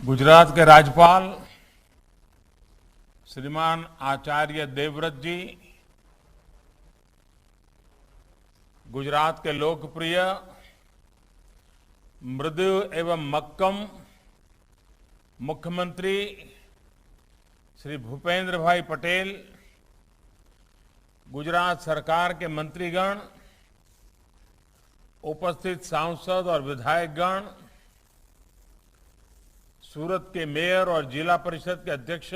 गुजरात के राज्यपाल श्रीमान आचार्य देवव्रत जी, गुजरात के लोकप्रिय मृदु एवं मक्कम मुख्यमंत्री श्री भूपेंद्र भाई पटेल, गुजरात सरकार के मंत्रीगण, उपस्थित सांसद और विधायकगण, सूरत के मेयर और जिला परिषद के अध्यक्ष,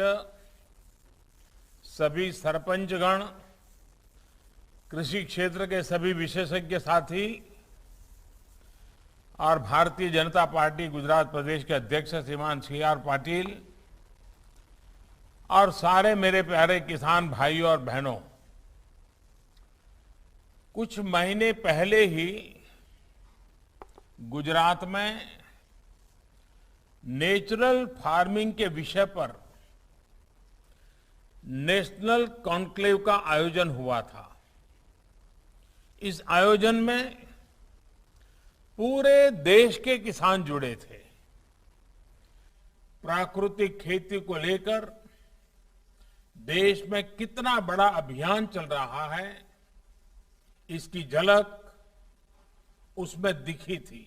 सभी सरपंचगण, कृषि क्षेत्र के सभी विशेषज्ञ साथी और भारतीय जनता पार्टी गुजरात प्रदेश के अध्यक्ष श्रीमान CR पाटिल और सारे मेरे प्यारे किसान भाइयों और बहनों, कुछ महीने पहले ही गुजरात में नेचुरल फार्मिंग के विषय पर नेशनल कॉन्क्लेव का आयोजन हुआ था। इस आयोजन में पूरे देश के किसान जुड़े थे। प्राकृतिक खेती को लेकर देश में कितना बड़ा अभियान चल रहा है, इसकी झलक उसमें दिखी थी।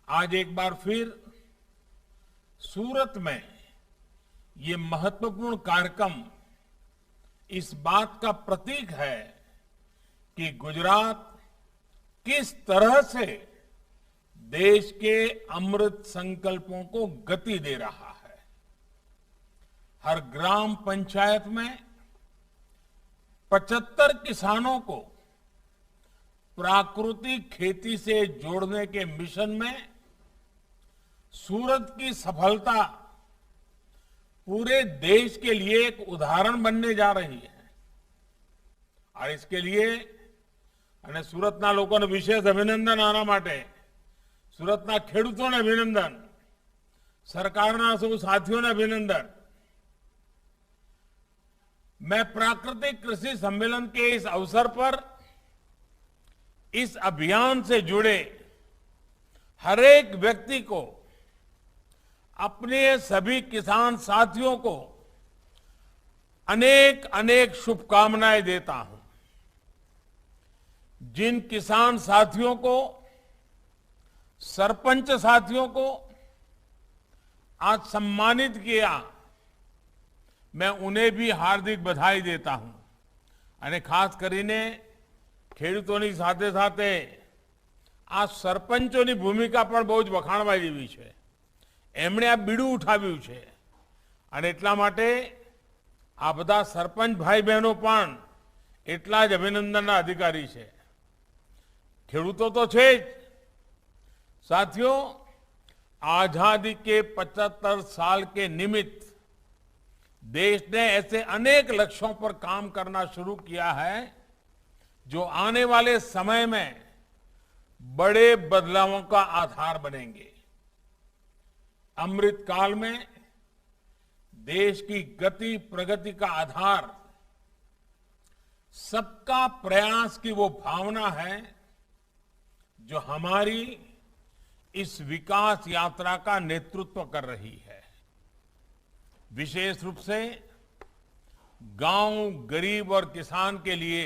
आज एक बार फिर सूरत में ये महत्वपूर्ण कार्यक्रम इस बात का प्रतीक है कि गुजरात किस तरह से देश के अमृत संकल्पों को गति दे रहा है। हर ग्राम पंचायत में 75 किसानों को प्राकृतिक खेती से जोड़ने के मिशन में सूरत की सफलता पूरे देश के लिए एक उदाहरण बनने जा रही है। और इसके लिए અને સુરતના લોકોને વિશેષ અભિનંદન આના માટે, સુરતના ખેડૂતોને અભિનંદન, સરકારના સૌ સાથીઓને અભિનંદન। मैं प्राकृतिक कृषि सम्मेलन के इस अवसर पर इस अभियान से जुड़े हर एक व्यक्ति को, अपने सभी किसान साथियों को अनेक अनेक शुभकामनाएं देता हूं। जिन किसान साथियों को, सरपंच साथियों को आज सम्मानित किया, मैं उन्हें भी हार्दिक बधाई देता हूं। અને ખાસ કરીને ખેડૂતોની સાથે સાથે આ સરપંચોની ભૂમિકા પણ બહુ જ વખાણવા જેવી છે। એમણે આ બીડું ઉઠાવ્યું છે અને એટલા માટે આ બધા સરપંચ ભાઈ બહેનો પણ એટલા જ અભિનંદનના અધિકારી છે। ખેડૂતો તો છે જ, साथियों, आजादी के 75 साल के निमित्त देश ने ऐसे अनेक लक्ष्यों पर काम करना शुरू किया है जो आने वाले समय में बड़े बदलावों का आधार बनेंगे। अमृत काल में देश की गति प्रगति का आधार सबका प्रयास की वो भावना है जो हमारी इस विकास यात्रा का नेतृत्व कर रही है। विशेष रूप से गांव, गरीब और किसान के लिए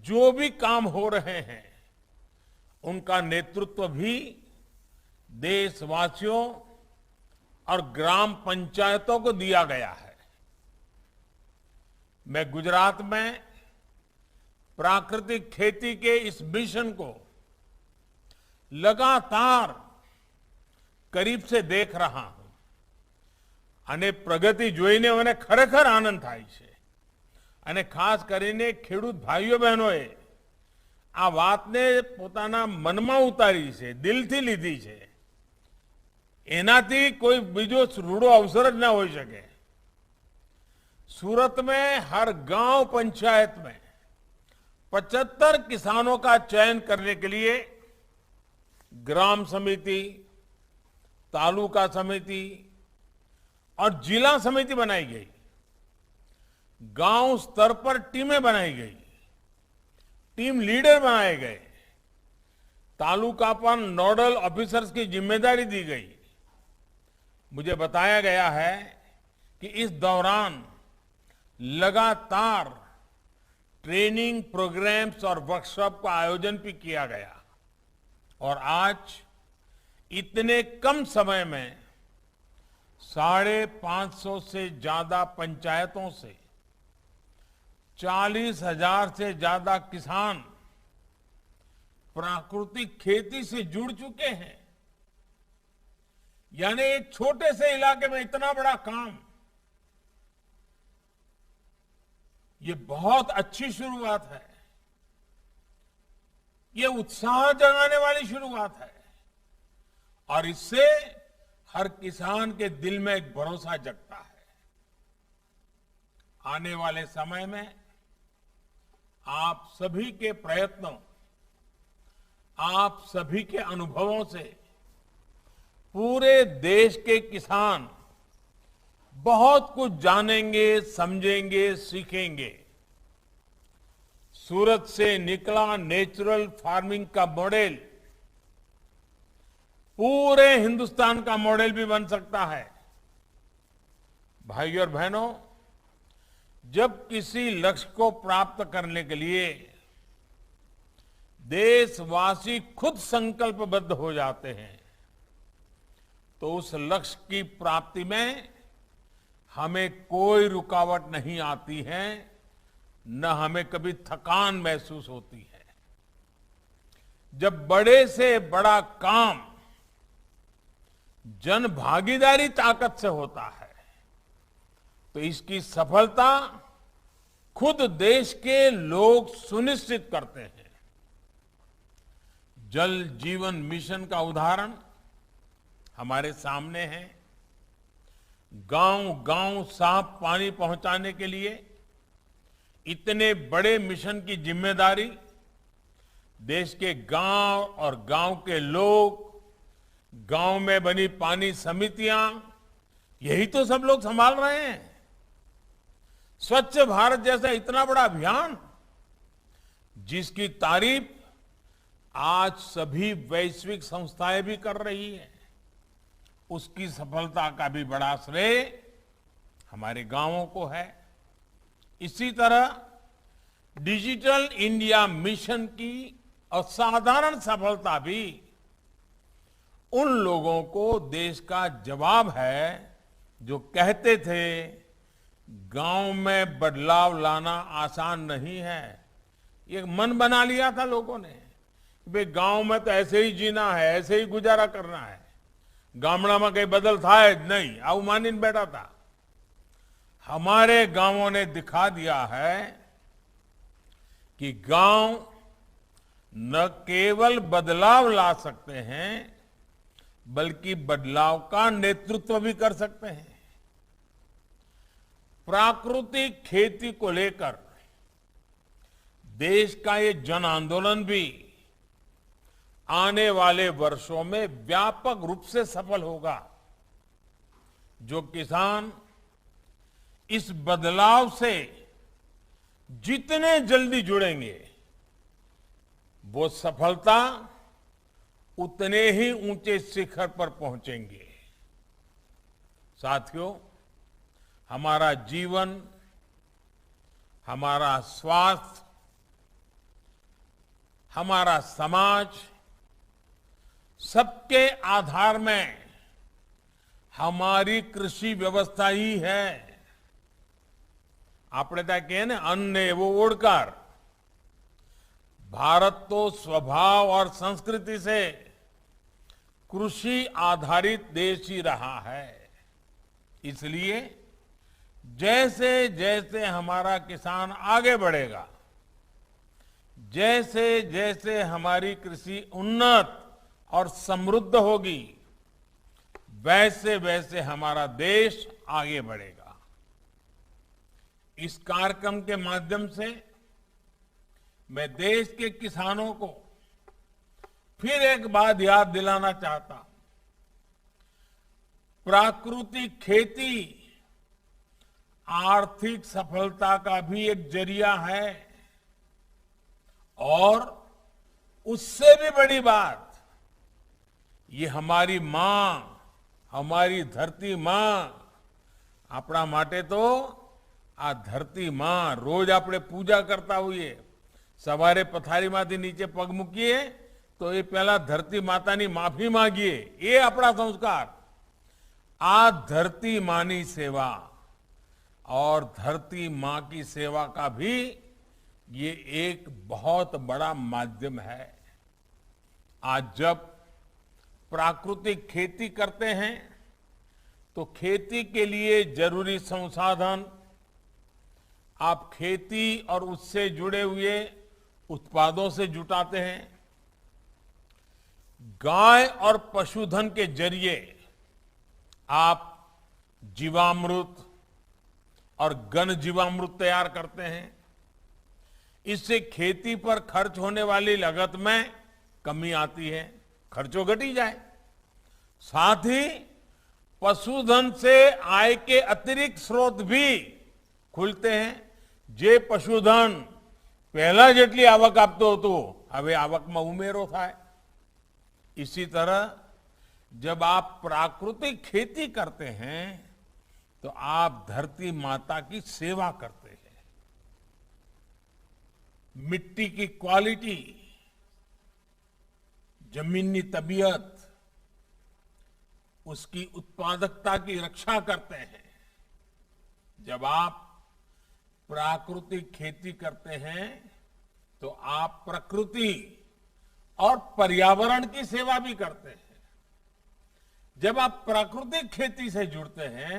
जो भी काम हो रहे हैं, उनका नेतृत्व भी देशवासियों और ग्राम पंचायतों को दिया गया है। मैं गुजरात में प्राकृतिक खेती के इस मिशन को लगातार करीब से देख रहा हूं અને પ્રગતિ જોઈને મને ખરેખર આનંદ થાય છે। અને ખાસ કરીને ખેડૂત ભાઈઓ બહેનોએ આ વાતને પોતાના મનમાં ઉતારી છે, દિલથી લીધી છે। એનાથી કોઈ બીજો રૂડો અવસર જ ના હોઈ શકે। सूरत में हर गांव पंचायत में 75 किसानों का चयन करने के लिए ग्राम समिति, तालुका समिति और जिला समिति बनाई गई। गांव स्तर पर टीमें बनाई गई, टीम लीडर बनाए गए, तालुका पर नोडल ऑफिसर्स की जिम्मेदारी दी गई मुझे बताया गया है कि इस दौरान लगातार ट्रेनिंग प्रोग्राम्स और वर्कशॉप का आयोजन भी किया गया और आज इतने कम समय में 550 से ज्यादा पंचायतों से 40,000 से ज्यादा किसान प्राकृतिक खेती से जुड़ चुके हैं। यानी एक छोटे से इलाके में इतना बड़ा काम, ये बहुत अच्छी शुरुआत है। ये उत्साह जगाने वाली शुरुआत है और इससे हर किसान के दिल में एक भरोसा जगता है। आने वाले समय में आप सभी के प्रयत्नों, आप सभी के अनुभवों से पूरे देश के किसान बहुत कुछ जानेंगे, समझेंगे, सीखेंगे। सूरत से निकला नेचुरल फार्मिंग का मॉडल पूरे हिंदुस्तान का मॉडल भी बन सकता है। भाइयों और बहनों, जब किसी लक्ष्य को प्राप्त करने के लिए देशवासी खुद संकल्पबद्ध हो जाते हैं तो उस लक्ष्य की प्राप्ति में हमें कोई रुकावट नहीं आती है, न हमें कभी थकान महसूस होती है। जब बड़े से बड़ा काम जन भागीदारी ताकत से होता है तो इसकी सफलता खुद देश के लोग सुनिश्चित करते हैं। जल जीवन मिशन का उदाहरण हमारे सामने है। गांव गांव साफ पानी पहुंचाने के लिए इतने बड़े मिशन की जिम्मेदारी देश के गांव और गांव के लोग, गांव में बनी पानी समितियां, यही तो सब लोग संभाल रहे हैं। स्वच्छ भारत जैसा इतना बड़ा अभियान जिसकी तारीफ आज सभी वैश्विक संस्थाएं भी कर रही है, उसकी सफलता का भी बड़ा श्रेय हमारे गांवों को है। इसी तरह डिजिटल इंडिया मिशन की असाधारण सफलता भी उन लोगों को देश का जवाब है जो कहते थे गांव में बदलाव लाना आसान नहीं है। ये मन बना लिया था लोगों ने, भाई गांव में तो ऐसे ही जीना है, ऐसे ही गुजारा करना है, गामड़ा में कहीं बदल था नहीं, आऊ मानीन बैठा था। हमारे गांवों ने दिखा दिया है कि गांव न केवल बदलाव ला सकते हैं बल्कि बदलाव का नेतृत्व भी कर सकते हैं। प्राकृतिक खेती को लेकर देश का ये जन आंदोलन भी आने वाले वर्षों में व्यापक रूप से सफल होगा। जो किसान इस बदलाव से जितने जल्दी जुड़ेंगे वो सफलता उतने ही ऊंचे शिखर पर पहुंचेंगे। साथियों, हमारा जीवन, हमारा स्वास्थ्य, हमारा समाज, सबके आधार में हमारी कृषि व्यवस्था ही है। આપણે ત્યાં કહે ને અન્ન એવો ઓડકાર। भारत तो स्वभाव और संस्कृति से कृषि आधारित देश ही रहा है। इसलिए जैसे जैसे हमारा किसान आगे बढ़ेगा, जैसे जैसे हमारी कृषि उन्नत और समृद्ध होगी, वैसे वैसे हमारा देश आगे बढ़ेगा। इस कार्यक्रम के माध्यम से मैं देश के किसानों को फिर एक बात याद दिलाना चाहता हूं। प्राकृतिक खेती आर्थिक सफलता का भी एक जरिया है और उससे भी बड़ी बात, ये हमारी मां, અમારી ધરતી માં આપણા માટે તો આ ધરતી માં રોજ આપણે પૂજા કરતા હોઈએ. સવારે પથારીમાંથી નીચે પગ મૂકીએ તો એ પહેલા ધરતી માતાની માફી માંગીએ. એ આપણા સંસ્કાર. आ धरती मानी सेवा और धरती मां की सेवा का भी ये एक बहुत बड़ा माध्यम है. आज जब प्राकृतिक खेती करते हैं तो खेती के लिए जरूरी संसाधन आप खेती और उससे जुड़े हुए उत्पादों से जुटाते हैं. गाय और पशुधन के जरिए आप जीवामृत और घन जीवामृत तैयार करते हैं. इससे खेती पर खर्च होने वाली लागत में कमी आती है, खर्चों घटी जाए. साथ ही पशुधन से आय के अतिरिक्त स्रोत भी खुलते हैं. जे पशुधन पहला जेटली आवक आपतो हतो हवे आवकमां उमेरो थाय. इसी तरह जब आप प्राकृतिक खेती करते हैं तो आप धरती माता की सेवा करते हैं. मिट्टी की क्वालिटी, जमीनी तबीयत, उसकी उत्पादकता की रक्षा करते हैं. जब आप प्राकृतिक खेती करते हैं तो आप प्रकृति और पर्यावरण की सेवा भी करते हैं. जब आप प्राकृतिक खेती से जुड़ते हैं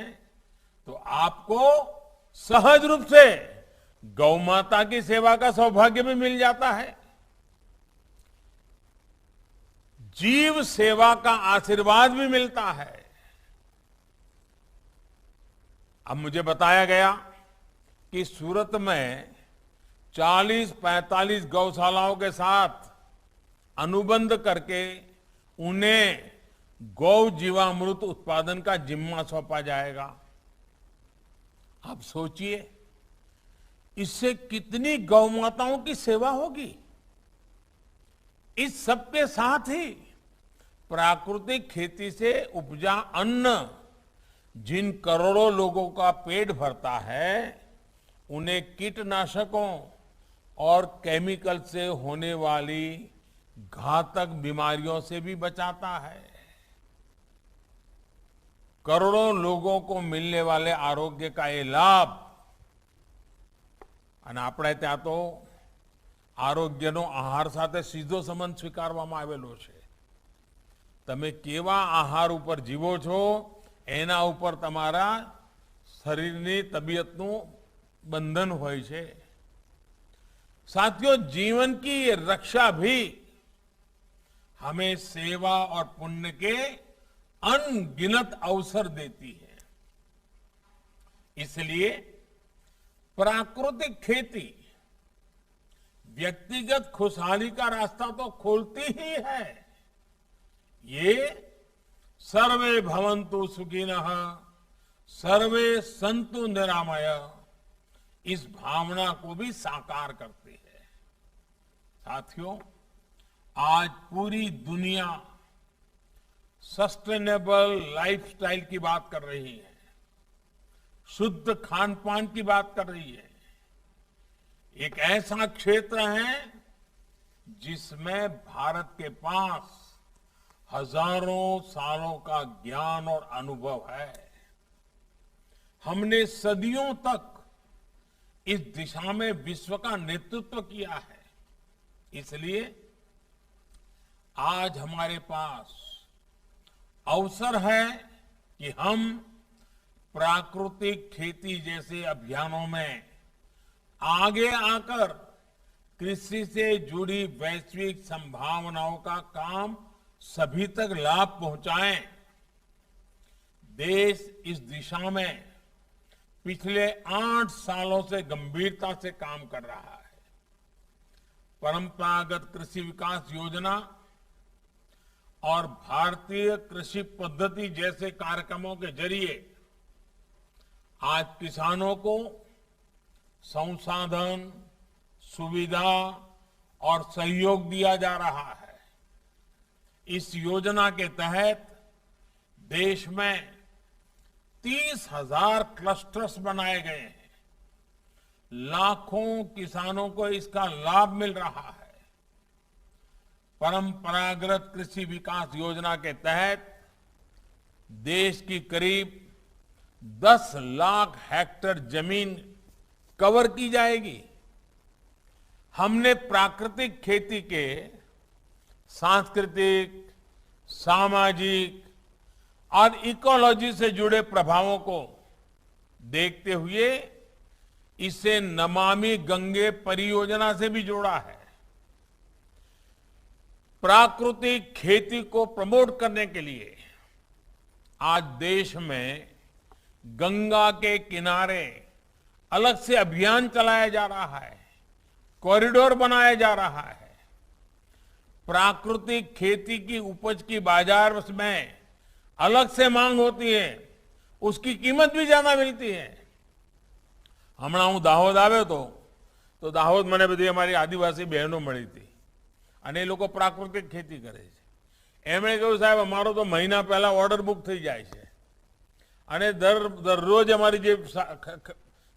तो आपको सहज रूप से गौ माता की सेवा का सौभाग्य भी मिल जाता है. जीव सेवा का आशीर्वाद भी मिलता है. अब मुझे बताया गया कि सूरत में 40-45 गौशालाओं के साथ अनुबंध करके उन्हें गौ जीवामृत उत्पादन का जिम्मा सौंपा जाएगा. आप सोचिए इससे कितनी गौ माताओं की सेवा होगी. इस सब के साथ ही प्राकृतिक खेती से उपजा अन्न जिन करोड़ों लोगों का पेट भरता है उन्हें कीटनाशकों और केमिकल से होने वाली घातक बीमारियों से भी बचाता है. करोड़ों लोगों को मिलने वाले आरोग्य का ये लाभ અને આપણે ત્યાં તો આરોગ્યનો આહાર સાથે સીધો સંબંધ સ્વીકારવામાં આવેલો છે. તમે કેવા આહાર ઉપર જીવો છો એના ઉપર તમારા શરીરની તબિયતનું બંધન હોય છે. साथियों, जीवन की ये रक्षा भी हमें सेवा और पुण्य के अनगिनत अवसर देती है. इसलिए प्राकृतिक खेती व्यक्तिगत खुशहाली का रास्ता तो खोलती ही है. ये सर्वे भवन्तु सुखिनः सर्वे सन्तु निरामय इस भावना को भी साकार करती है. साथियों, आज पूरी दुनिया सस्टेनेबल लाइफस्टाइल की बात कर रही है, शुद्ध खान पान की बात कर रही है. एक ऐसा क्षेत्र है जिसमें भारत के पास हजारों सालों का ज्ञान और अनुभव है. हमने सदियों तक इस दिशा में विश्व का नेतृत्व किया है. इसलिए आज हमारे पास अवसर है कि हम प्राकृतिक खेती जैसे अभियानों में आगे आकर कृषि से जुड़ी वैश्विक संभावनाओं का काम सभी तक लाभ पहुंचाएं. देश इस दिशा में पिछले 8 सालों से गंभीरता से काम कर रहा है. परंपरागत कृषि विकास योजना और भारतीय कृषि पद्धति जैसे कार्यक्रमों के जरिए आज किसानों को संसाधन, सुविधा और सहयोग दिया जा रहा है. इस योजना के तहत देश में 30,000 क्लस्टर्स बनाए गए हैं। लाखों किसानों को इसका लाभ मिल रहा है। परंपरागत कृषि विकास योजना के तहत देश की करीब 10 लाख हेक्टेयर जमीन कवर की जाएगी। हमने प्राकृतिक खेती के सांस्कृतिक, सामाजिक और इकोलॉजी से जुड़े प्रभावों को देखते हुए इसे नमामि गंगे परियोजना से भी जोड़ा है। प्राकृतिक खेती को प्रमोट करने के लिए आज देश में गंगा के किनारे अलग से अभियान चलाया जा रहा है, कॉरिडोर बनाया जा रहा है। प्राकृतिक खेती की उपज की बाजार में अलग से मांग होती है, उसकी कीमत भी ज्यादा मिलती है। હમણાં હું દાહોદ આવ્યો તો દાહોદ મને બધી અમારી આદિવાસી બહેનો મળી હતી અને એ લોકો પ્રાકૃતિક ખેતી કરે છે. એમણે કહ્યું સાહેબ અમારો તો મહિના પહેલા ઓર્ડર બુક થઈ જાય છે અને દરરોજ અમારી જે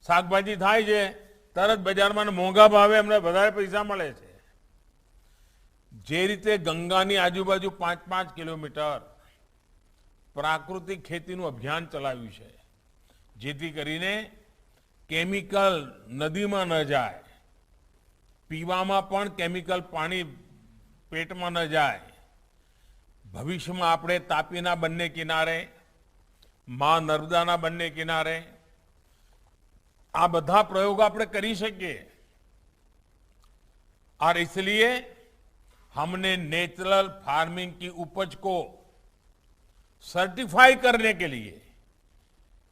શાકભાજી થાય છે તરત બજારમાં મોંઘા ભાવે અમને વધારે પૈસા મળે છે. જે રીતે ગંગાની આજુબાજુ 5-5 કિલોમીટર પ્રાકૃતિક ખેતીનું અભિયાન ચલાવ્યું છે જેથી કરીને કેમિકલ નદીમાં ન જાય, પીવામાં પણ કેમિકલ પાણી પેટમાં ન જાય. ભવિષ્યમાં આપણે તાપીના બંને કિનારે, માં નર્મદાના બંને કિનારે આ બધા પ્રયોગો આપણે કરી શકીએ. और इसलिए हमने नेचुरल फार्मिंग की उपज को सर्टिफाई करने के लिए,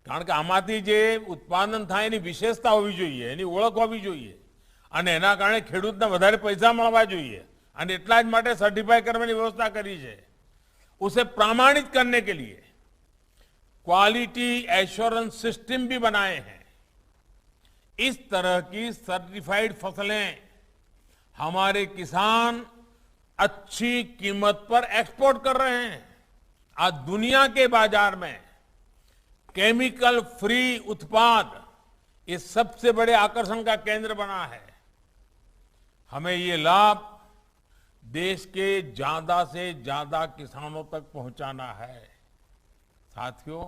કારણ કે આમાંથી જે ઉત્પાદન થાય એની વિશેષતા હોવી જોઈએ, એની ઓળખ હોવી જોઈએ અને એના કારણે ખેડૂતને વધારે પૈસા મળવા જોઈએ અને એટલા જ માટે સર્ટિફાઈ કરવાની વ્યવસ્થા કરી છે. उसे प्रमाणित करने के लिए क्वालिटी एश्योरेंस सिस्टम भी बनाए हैं. इस तरह की सर्टिफाइड फसलें हमारे किसान अच्छी कीमत पर एक्सपोर्ट कर रहे हैं. आज दुनिया के बाजार में केमिकल फ्री उत्पाद ये सबसे बड़े आकर्षण का केंद्र बना है. हमें ये लाभ देश के ज्यादा से ज्यादा किसानों तक पहुंचाना है. साथियों,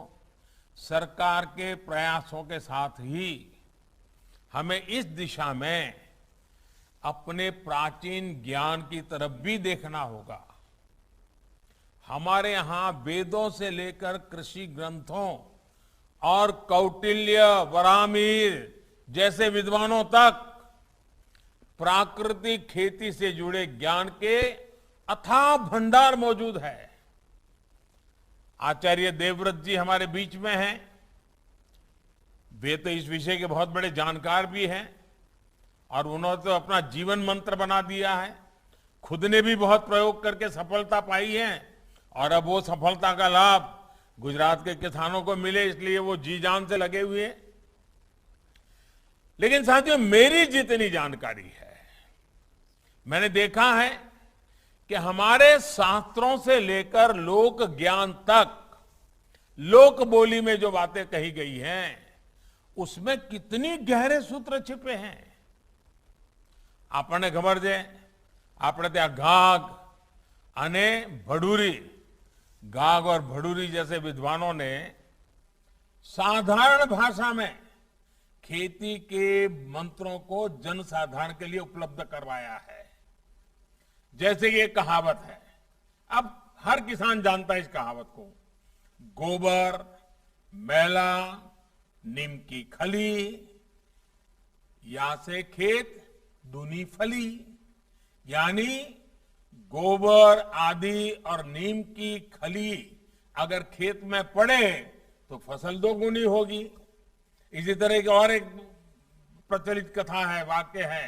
सरकार के प्रयासों के साथ ही हमें इस दिशा में अपने प्राचीन ज्ञान की तरफ भी देखना होगा. हमारे यहां वेदों से लेकर कृषि ग्रंथों और कौटिल्य, वरामीर जैसे विद्वानों तक प्राकृतिक खेती से जुड़े ज्ञान के अथाह भंडार मौजूद है. आचार्य देवव्रत जी हमारे बीच में हैं. वे तो इस विषय के बहुत बड़े जानकार भी हैं और उन्होंने तो अपना जीवन मंत्र बना दिया है. खुद ने भी बहुत प्रयोग करके सफलता पाई है और अब वो सफलता का लाभ गुजरात के किसानों को मिले, इसलिए वो जी जान से लगे हुए हैं. लेकिन साथियों, मेरी जितनी जानकारी है, मैंने देखा है कि हमारे शास्त्रों से लेकर लोक ज्ञान तक लोक बोली में जो बातें कही गई हैं उसमें कितनी गहरे सूत्र छिपे हैं. આપણને ખબર છે, આપણે ત્યાં ઘાઘ અને ભડૂરી, घाघ और भड़ूरी जैसे विद्वानों ने साधारण भाषा में खेती के मंत्रों को जनसाधारण के लिए उपलब्ध करवाया है. जैसे ये कहावत है, अब हर किसान जानता है इस कहावत को, गोबर मैला नीम की खली, या से खेत दूनी फली. यानी गोबर आदि और नीम की खली अगर खेत में पड़े तो फसल दोगुनी होगी. इसी तरह की और एक प्रचलित कथा है, वाक्य है,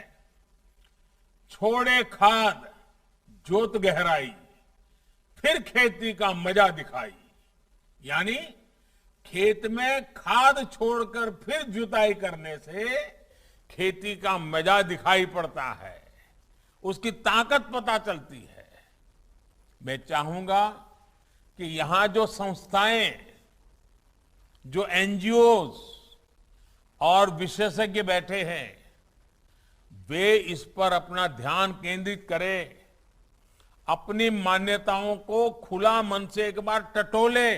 छोड़े खाद जोत गहराई फिर खेती का मजा दिखाई. यानी खेत में खाद छोड़कर फिर जुताई करने से खेती का मजा दिखाई पड़ता है, उसकी ताकत पता चलती है. मैं चाहूंगा कि यहां जो संस्थाएं, जो एनजीओज और विशेषज्ञ बैठे हैं, वे इस पर अपना ध्यान केंद्रित करें, अपनी मान्यताओं को खुला मन से एक बार टटोले।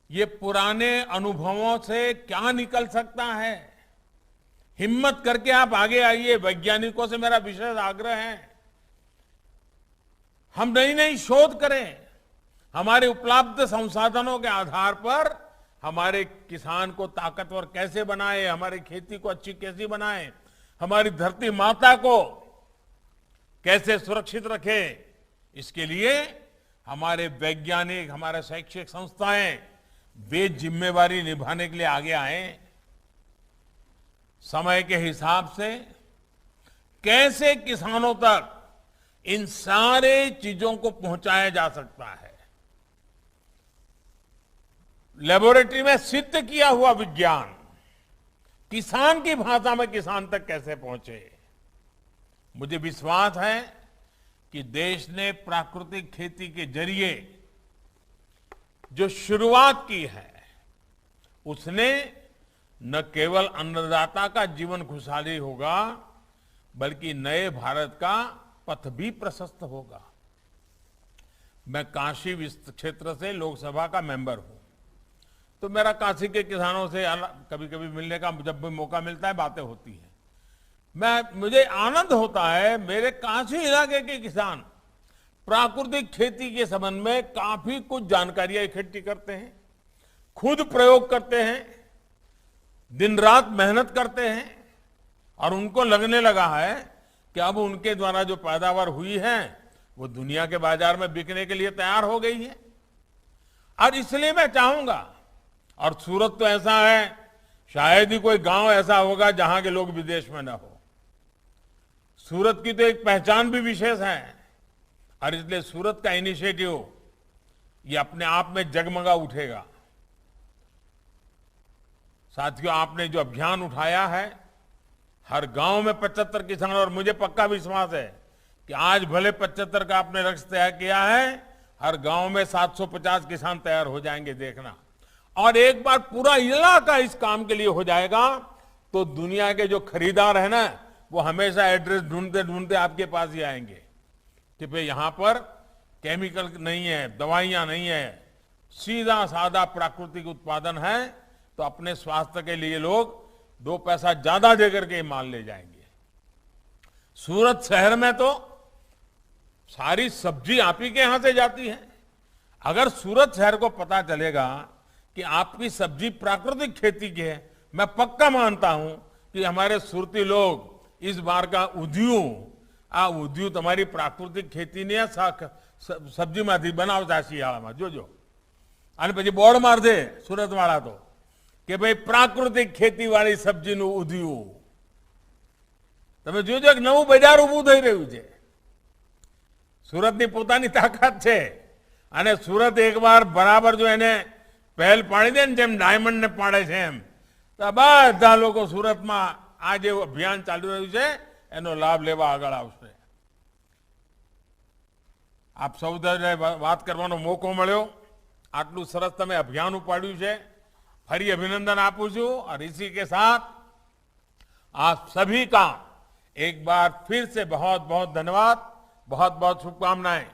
ये पुराने अनुभवों से क्या निकल सकता है, हिम्मत करके आप आगे आइए। वैज्ञानिकों से मेरा विशेष आग्रह है, हम नई नई शोध करें, हमारे उपलब्ध संसाधनों के आधार पर हमारे किसान को ताकतवर कैसे बनाए, हमारी खेती को अच्छी कैसे बनाए, हमारी धरती माता को कैसे सुरक्षित रखे। इसके लिए हमारे वैज्ञानिक, हमारे शैक्षिक संस्थाएं, वे जिम्मेवारी निभाने के लिए आगे आए। समय के हिसाब से कैसे किसानों तक इन सारे चीजों को पहुंचाया जा सकता है, लेबोरेटरी में सिद्ध किया हुआ विज्ञान किसान की भाषा में किसान तक कैसे पहुंचे। मुझे विश्वास है कि देश ने प्राकृतिक खेती के जरिए जो शुरुआत की है, उसने न केवल अन्नदाता का जीवन खुशहाली होगा, बल्कि नए भारत का पथ भी प्रशस्त होगा। मैं काशी क्षेत्र से लोकसभा का मेंबर हूं, तो मेरा काशी के किसानों से कभी कभी मिलने का जब भी मौका मिलता है, बातें होती हैं। मुझे आनंद होता है, मेरे काशी इलाके के किसान प्राकृतिक खेती के संबंध में काफी कुछ जानकारियां इकट्ठी करते हैं, खुद प्रयोग करते हैं, दिन रात मेहनत करते हैं, और उनको लगने लगा है कि अब उनके द्वारा जो पैदावार हुई है वो दुनिया के बाजार में बिकने के लिए तैयार हो गई है। और इसलिए मैं चाहूंगा, और सूरत तो ऐसा है, शायद ही कोई गांव ऐसा होगा जहां के लोग विदेश में ना हो। सूरत की तो एक पहचान भी विशेष है, और इसलिए सूरत का इनिशिएटिव ये अपने आप में जगमगा उठेगा। साथियों, आपने जो अभियान उठाया है, हर गांव में 75 किसान, और मुझे पक्का विश्वास है कि आज भले 75 का आपने लक्ष्य तय किया है, हर गांव में 750 किसान तैयार हो जाएंगे, देखना। और एक बार पूरा इलाका इस काम के लिए हो जाएगा, तो दुनिया के जो खरीदार है ना, वो हमेशा एड्रेस ढूंढते ढूंढते आपके पास ही आएंगे कि भाई यहां पर केमिकल नहीं है, दवाइयां नहीं है, सीधा साधा प्राकृतिक उत्पादन है। तो अपने स्वास्थ्य के लिए लोग 2 पैसा ज्यादा देकर के माल ले जाएंगे। सूरत शहर में तो सारी सब्जी आप ही के यहां से जाती है। अगर सूरत शहर को पता चलेगा कि आपकी सब्जी प्राकृतिक खेती की है, मैं पक्का मानता हूं कि हमारे सूरती लोग इस बार का उद्यू तुम्हारी प्राकृतिक खेती ने सब्जी માંથી બનાવતા શિયાળામાં જોજો, અને પછી બોર્ડ માર દે સુરત વાળા તો કે ભાઈ પ્રાકૃતિક ખેતી વાળી સબ્જીનું ઉદ્યુ। તમે જોજો એક નવું બજાર ઊભું થઈ રહ્યું છે। સુરતની પોતાની તાકાત છે, અને સુરત એકવાર બરાબર જો એને પહેલ પાડી દે ને, જેમ ડાયમંડ ને પાડે છે એમ, તો બધા લોકો સુરતમાં આ જે અભિયાન ચાલુ રહ્યું છે એનો લાભ લેવા આગળ આવશે। આપ સૌ વાત કરવાનો મોકો મળ્યો, આટલું સરસ તમે અભિયાન ઉપાડ્યું છે, ફરી અભિનંદન આપું છું। और इसी के साथ आप सभी का एक बार फिर से बहुत बहुत धन्यवाद, बहुत बहुत शुभकामनाएं।